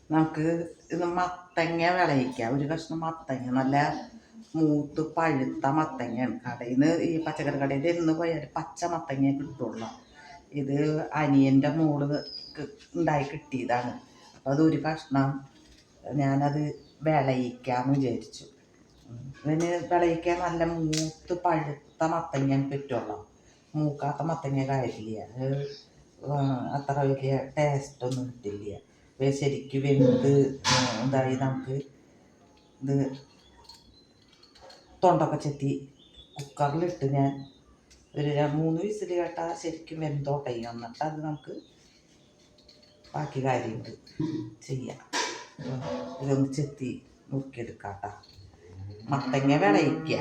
നമുക്ക് ഇത് മത്തങ്ങ വിളയിക്കാം. ഒരു കഷ്ണം മത്തങ്ങ നല്ല മൂത്ത് പഴുത്ത മത്തങ്ങയാണ്. കടയിൽ നിന്ന് ഈ പച്ചക്കറി കടയിൽ എന്ന് പോയാൽ പച്ച മത്തങ്ങ കിട്ടുള്ളൂ. ഇത് അനിയൻ്റെ മോള് ഉണ്ടായി കിട്ടിയതാണ്. അപ്പം അതൊരു കഷ്ണം ഞാനത് വിളയിക്കാമെന്ന് വിചാരിച്ചു. ഇതിന് വിളയിക്കാൻ നല്ല മൂത്ത് പഴുത്ത മത്തങ്ങ പറ്റുള്ളൂ. മൂക്കാത്ത മത്തങ്ങ കാര്യമില്ല, അത്ര വലിയ ടേസ്റ്റൊന്നും കിട്ടില്ല. ശരിക്കും വെന്ത് ഇതായി നമുക്ക് ഇത് തൊണ്ടൊക്കെ ചെത്തി കുക്കറിലിട്ട് ഞാൻ ഒരു 3 വിസിൽ കേട്ടാൽ ശരിക്കും വെന്തോട്ടയും. എന്നിട്ട് അത് നമുക്ക് ബാക്കി കാര്യങ്ങൾ ചെയ്യാം. ഇതൊന്ന് ചെത്തി നുറുക്കിയെടുക്കാം കേട്ടോ. മത്തങ്ങ വിളയിക്കുക.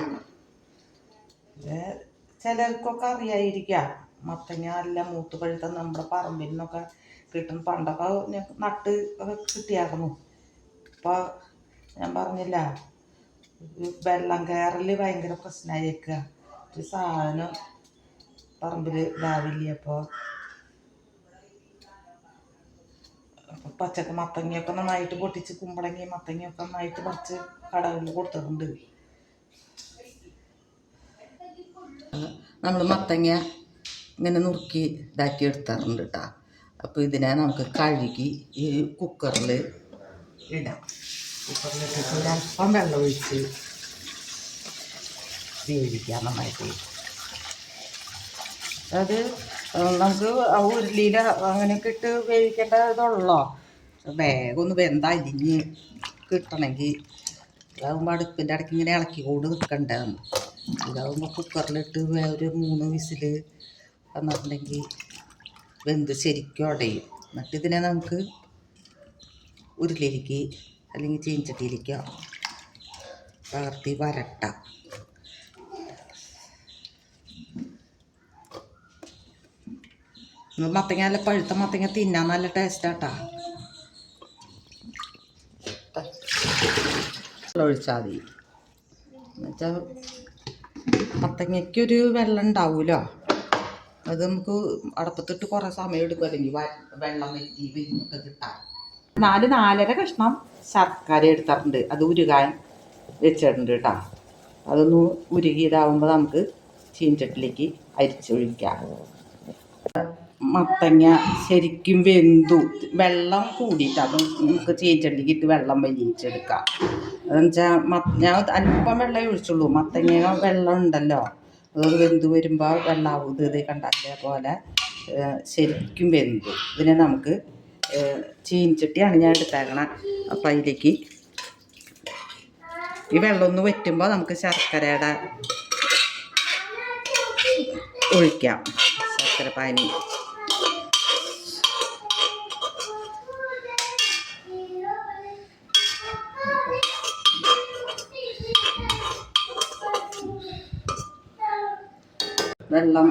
ചിലർക്കൊക്കെ അറിയാതിരിക്കാം. മത്തങ്ങ നല്ല മൂത്ത് പഴുത്ത നമ്മുടെ പറമ്പിൽ നിന്നൊക്കെ കിട്ടും. പണ്ടൊക്കെ നട്ട് ഒക്കെ കിട്ടിയായിരുന്നു. ഇപ്പോൾ ഞാൻ പറഞ്ഞില്ല, വെള്ളം കയറൽ ഭയങ്കര പ്രശ്നമായിരിക്കുക. ഒരു സാധനം പറമ്പിൽ ഇതാവില്ല. അപ്പോൾ മത്തങ്ങയൊക്കെ നന്നായിട്ട് പൊട്ടിച്ച് കുമ്പളങ്ങി മത്തങ്ങയൊക്കെ നന്നായിട്ട് പറിച്ച് കടകളിൽ കൊടുത്തിട്ടുണ്ട്. നമ്മൾ മത്തങ്ങ ഇങ്ങനെ നുറുക്കി ഇതാക്കി എടുത്താറുണ്ട് കേട്ടോ. അപ്പോൾ ഇതിനെ നമുക്ക് കഴുകി ഈ കുക്കറിൽ ഇടാം. കുക്കറിലിട്ടിട്ട് ഒരല്പം വെള്ളം ഒഴിച്ച് വേവിക്കാം നന്നായിട്ട്. അത് നമുക്ക് ഉരുളിയിൽ അങ്ങനെയൊക്കെ ഇട്ട് വേവിക്കേണ്ട ഇതുള്ളോ. വേഗം ഒന്ന് വെന്തരിഞ്ഞ് കിട്ടണമെങ്കിൽ ഇതാകുമ്പോൾ അടുപ്പിൻ്റെ ഇടയ്ക്ക് ഇങ്ങനെ ഇളക്കിക്കൊണ്ട് നിൽക്കണ്ടാണ്. ഇതാകുമ്പോൾ കുക്കറിലിട്ട് ഒരു 3 വിസിൽ വന്നിട്ടുണ്ടെങ്കിൽ വെന്ത് ശരിക്കും ഉടയും. എന്നിട്ട് ഇതിനെ നമുക്ക് ഉരുളിയിലേക്ക് അല്ലെങ്കിൽ ചീനച്ചട്ടിയിലേക്കോ പകർത്തി വരട്ടാം. മത്തങ്ങ നല്ല പഴുത്ത മത്തങ്ങ തിന്നാൻ നല്ല ടേസ്റ്റാട്ടാ. വെള്ളം ഒഴിച്ചാൽ മതി. എന്നുവെച്ചാൽ മത്തങ്ങയ്ക്കൊരു വെള്ളം ഉണ്ടാവുമല്ലോ, അത് നമുക്ക് അടപ്പത്തിട്ട് കുറേ സമയം എടുക്കും. അല്ലെങ്കിൽ വെള്ളം വറ്റി വിരിഞ്ഞൊക്കെ കിട്ടാൻ. 4-4.5 കഷ്ണം ശർക്കര എടുത്തിട്ടുണ്ട്. അത് ഉരുകാൻ വെച്ചിട്ടുണ്ട് കേട്ടോ. അതൊന്ന് ഉരുകിയതാവുമ്പോൾ നമുക്ക് ചീനച്ചട്ടിലേക്ക് അരിച്ചൊഴിക്കാം. മത്തങ്ങ ശരിക്കും വെന്തു, വെള്ളം കൂടിയിട്ട് അത് നമുക്ക് ചീനച്ചട്ടിലേക്ക് ഇട്ട് വെള്ളം വലിച്ചെടുക്കാം. അതെന്ന് വെച്ചാൽ ഞാൻ അല്പം വെള്ളം ഒഴിച്ചുള്ളൂ. മത്തങ്ങ വെള്ളം ഉണ്ടല്ലോ, അത് വെന്ത് വരുമ്പോൾ വെള്ളമാവും. ഇത് കണ്ടാക്കിയ പോലെ ശരിക്കും വെന്തു. ഇതിനെ നമുക്ക് ചീനച്ചട്ടിയാണ് ഞാൻ എടുത്തേക്കണം. അപ്പം അതിലേക്ക് ഈ വെള്ളം ഒന്ന് വറ്റുമ്പോൾ നമുക്ക് ശർക്കരയുടെ ഒഴിക്കാം. ശർക്കര പാനി വെള്ളം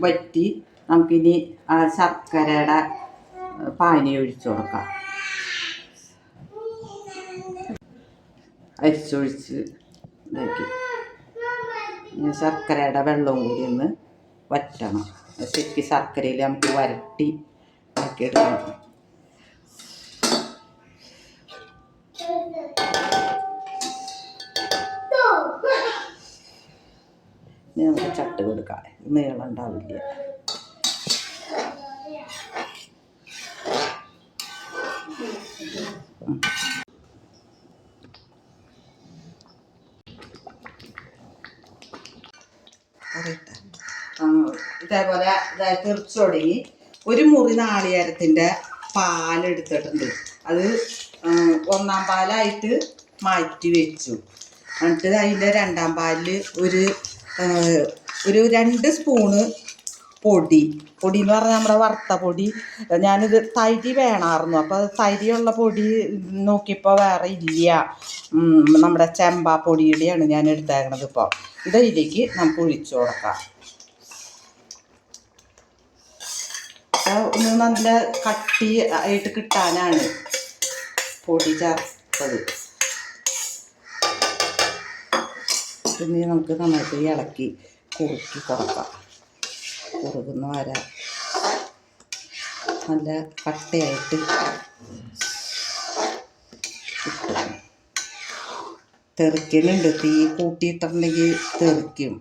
വറ്റി നമുക്കിനി ആ ശർക്കരയുടെ പാനി ഒഴിച്ചു കൊടുക്കാം. അരിച്ചൊഴിച്ച് ഇതാക്കി ശർക്കരയുടെ വെള്ളവും കൂടി ഒന്ന് വറ്റണം. ശരിക്കും ശർക്കരയിൽ നമുക്ക് വരട്ടി ആക്കിയെടുക്കണം. ഇനി നമുക്ക് ചട്ട് കൊടുക്കാം. നീളം ഉണ്ടാവില്ല. ഇതേപോലെ തെറിച്ചു തുടങ്ങി. ഒരു മുറി നാളികേരത്തിൻ്റെ പാലെടുത്തിട്ടുണ്ട്. അത് 1-ാം പാലായിട്ട് മാറ്റി വെച്ചു. എന്നിട്ട് അതിൻ്റെ 2-ാം പാലിൽ ഒരു 2 സ്പൂണ് പൊടി എന്ന് പറഞ്ഞാൽ നമ്മുടെ വറുത്ത പൊടി. ഞാനിത് തരി വേണമായിരുന്നു. അപ്പോൾ അത് തരിയുള്ള പൊടി നോക്കിയപ്പോൾ വേറെ ഇല്ല. നമ്മുടെ ചെമ്പാപ്പൊടിയുടെയാണ് ഞാൻ എടുത്തേക്കണത്. ഇപ്പോൾ ഇതിലേക്ക് നമുക്ക് ഒഴിച്ചു കൊടുക്കാം. ഒന്ന് നല്ല കട്ടി ആയിട്ട് കിട്ടാനാണ് പൊടി ചേർത്തത്. പിന്നെ നമുക്ക് നന്നായിട്ട് ഇളക്കി കുറുക്കി കൊടുക്കാം. കുറുകുന്ന വരെ നല്ല കട്ടയായിട്ട് തെറിക്കുന്നുണ്ട്. തീ കൂട്ടിയിട്ടുണ്ടെങ്കിൽ തെറിക്കും.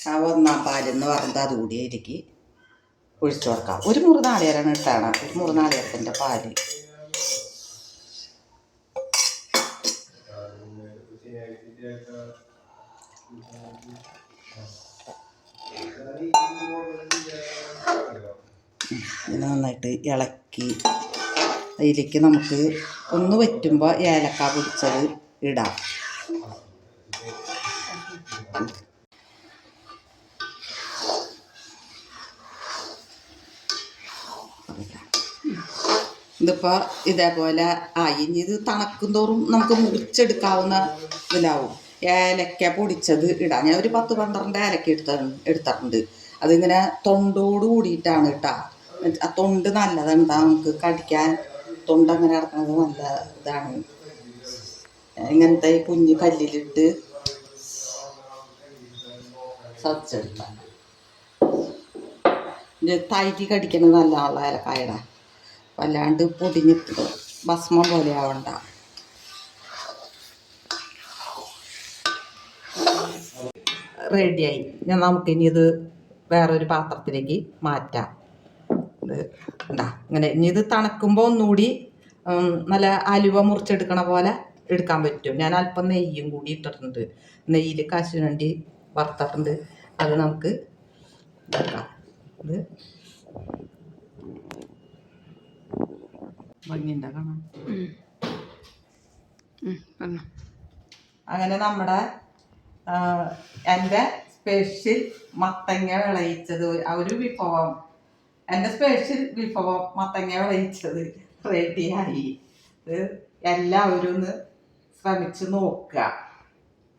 ആ ഒന്നാം പാലെന്ന് പറഞ്ഞത് അതുകൂടി അതിലേക്ക് ഒഴിച്ചു കൊടുക്കാം. ഒരു മുറി നാളികേരമാണ് ഇട്ടാണ്. ഒരു മുറി നാളികേരത്തിൻ്റെ പാല്. നന്നായിട്ട് ഇളക്കി അതിലേക്ക് നമുക്ക് ഒന്ന് വറ്റുമ്പോൾ ഏലക്ക പൊടിച്ചത് ഇടാം. ഇതിപ്പോൾ ഇതേപോലെ ആയി. ഇനി ഇത് തണുക്കും തോറും നമുക്ക് മുറിച്ചെടുക്കാവുന്ന ഇതിലാവും. ഏലക്ക പൊടിച്ചത് ഇടാം. ഞാൻ ഒരു 10-12 ഏലക്ക എടുത്തിട്ടുണ്ട്. അതിങ്ങനെ തൊണ്ടോട് കൂടിയിട്ടാണ് കേട്ടോ. ആ തൊണ്ട് നല്ലതാണ്. നമുക്ക് കടിക്കാൻ തൊണ്ടങ്ങനെ ഇറക്കുന്നത് നല്ല ഇതാണ്. ഇങ്ങനത്തെ കുഞ്ഞു കല്ലിലിട്ട് സച്ചെടുക്കാം. തൈക്ക് കടിക്കുന്നത് നല്ലതാണല്ലോ ഏലക്കായുടെ. വല്ലാണ്ട് പൊടിഞ്ഞിട്ട് ഭസ്മം പോലെ ആവണ്ട. റെഡിയായി. നമുക്കിനി ഇത് വേറൊരു പാത്രത്തിലേക്ക് മാറ്റാം. ഇത് ഉണ്ടാ ഇങ്ങനെ. ഇനി ഇത് തണുക്കുമ്പോൾ ഒന്നുകൂടി നല്ല അലുവ മുറിച്ചെടുക്കണ പോലെ എടുക്കാൻ പറ്റും. ഞാൻ അല്പം നെയ്യും കൂടി ഇട്ടിട്ടുണ്ട്. നെയ്യിൽ കശുവണ്ടി വറുത്തിട്ടുണ്ട്. അത് നമുക്ക് ഇതാക്കാം. ഇത് ഭംഗിയുണ്ട കാണാം. അങ്ങനെ നമ്മുടെ എൻ്റെ സ്പെഷ്യൽ മത്തങ്ങ വിളയിച്ചത് ഒരു വിഭവം, എൻ്റെ സ്പെഷ്യൽ വിഭവം മത്തങ്ങ വിളയിച്ചത് റെഡിയായി. ഇത് എല്ലാവരും ഒന്ന് ശ്രമിച്ച് നോക്കുക.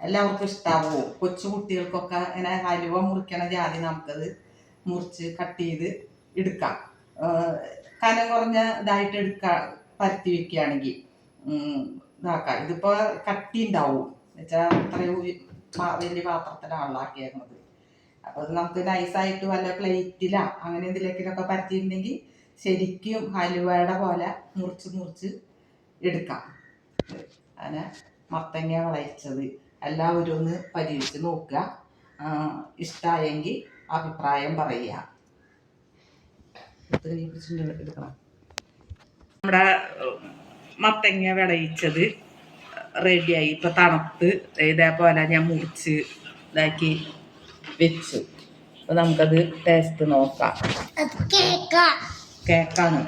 എല്ലാവർക്കും ഇഷ്ടാവും. കൊച്ചു കുട്ടികൾക്കൊക്കെ ഇങ്ങനെ ഹലുവ മുറിക്കണ ജാതി നമുക്കത് മുറിച്ച് കട്ട് ചെയ്ത് എടുക്കാം. കനം കുറഞ്ഞ ഇതായിട്ട് പരത്തി വെക്കുകയാണെങ്കിൽ ഇതാക്കാം. ഇതിപ്പോൾ കട്ടി ഉണ്ടാവും എന്നുവെച്ചാൽ അത്രയും വലിയ പാത്രത്തിലാണല്ലോ ആക്കിയേക്കുന്നത്. അപ്പോൾ അത് നമുക്ക് നൈസായിട്ട് വല്ല പ്ലേറ്റിലാ അങ്ങനെ എന്തിലേക്കിലൊക്കെ പരത്തിയിട്ടുണ്ടെങ്കിൽ ശരിക്കും ഹലുവയുടെ പോലെ മുറിച്ച് എടുക്കാം. അങ്ങനെ മത്തങ്ങ വിളയിച്ചത് എല്ലാവരും ഒന്ന് പരീക്ഷിച്ച് നോക്കുക. ഇഷ്ടമായെങ്കിൽ അഭിപ്രായം പറയുക. എടുക്കണം. നമ്മുടെ മത്തങ്ങ വിളയിച്ചത് റെഡിയായി. ഇപ്പം തണുത്ത് ഇതേപോലെ ഞാൻ മുറിച്ച് ഇതാക്കി വെച്ചു. അപ്പം നമുക്കത് ടേസ്റ്റ് നോക്കാം. കേക്കാണ്.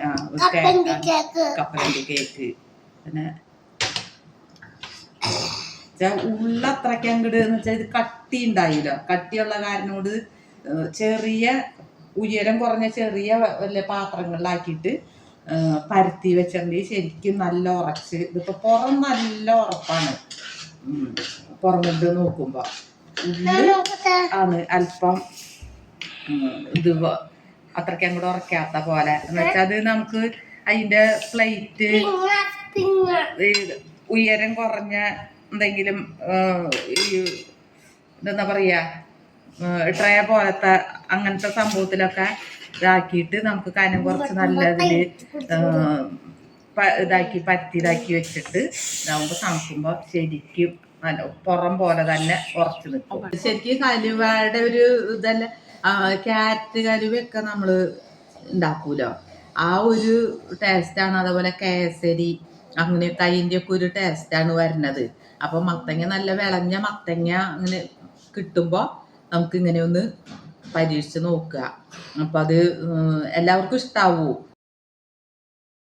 കപ്പലണ്ടി കേക്ക്. പിന്നെ ഉള്ളത്രയ്ക്ക് അങ്ങോട്ട് എന്ന് വെച്ചാൽ ഇത് കട്ടി ഉണ്ടായില്ല. കട്ടിയുള്ള കാരനോട് ചെറിയ ഉയരം കുറഞ്ഞ ചെറിയ വല്ല പാത്രങ്ങളിലാക്കിയിട്ട് പരത്തി വെച്ചിട്ടുണ്ടെങ്കിൽ ശരിക്കും നല്ല ഉറച്ച്. ഇതിപ്പോൾ പുറം നല്ല ഉറപ്പാണ്. പുറമിട്ട് നോക്കുമ്പോൾ ആണ് അല്പം ഇത് അത്രയ്ക്ക് അങ്ങോട്ട് ഉറക്കാത്ത പോലെ. എന്ന് വെച്ചാൽ അത് നമുക്ക് അതിൻ്റെ പ്ലേറ്റ് ഉയരം കുറഞ്ഞ എന്തെങ്കിലും എന്താ പറയുക ട്രേ പോലത്തെ അങ്ങനത്തെ സംഭവത്തിലൊക്കെ ഇതാക്കിയിട്ട് നമുക്ക് കനം കുറച്ച് നല്ലതിൽ പരത്തി വെച്ചിട്ട് നമുക്ക് തണുക്കുമ്പോൾ ശരിക്കും നല്ല പുറം പോലെ തന്നെ ഉറച്ചു നിൽക്കും. ശരിക്കും കലുവയുടെ ഒരു ഇതല്ല. ക്യാരറ്റ് കലുവയൊക്കെ നമ്മൾ ഉണ്ടാക്കൂലോ, ആ ഒരു ടേസ്റ്റാണ്. അതുപോലെ കേസരി അങ്ങനെയൊക്കെ അതിൻ്റെയൊക്കെ ഒരു ടേസ്റ്റാണ് വരുന്നത്. അപ്പം മത്തങ്ങ നല്ല വിളഞ്ഞ മത്തങ്ങ അങ്ങനെ കിട്ടുമ്പോൾ നമുക്ക് ഇങ്ങനെ ഒന്ന് പരീക്ഷിച്ച് നോക്കുക. അപ്പം അത് എല്ലാവർക്കും ഇഷ്ടാവൂ.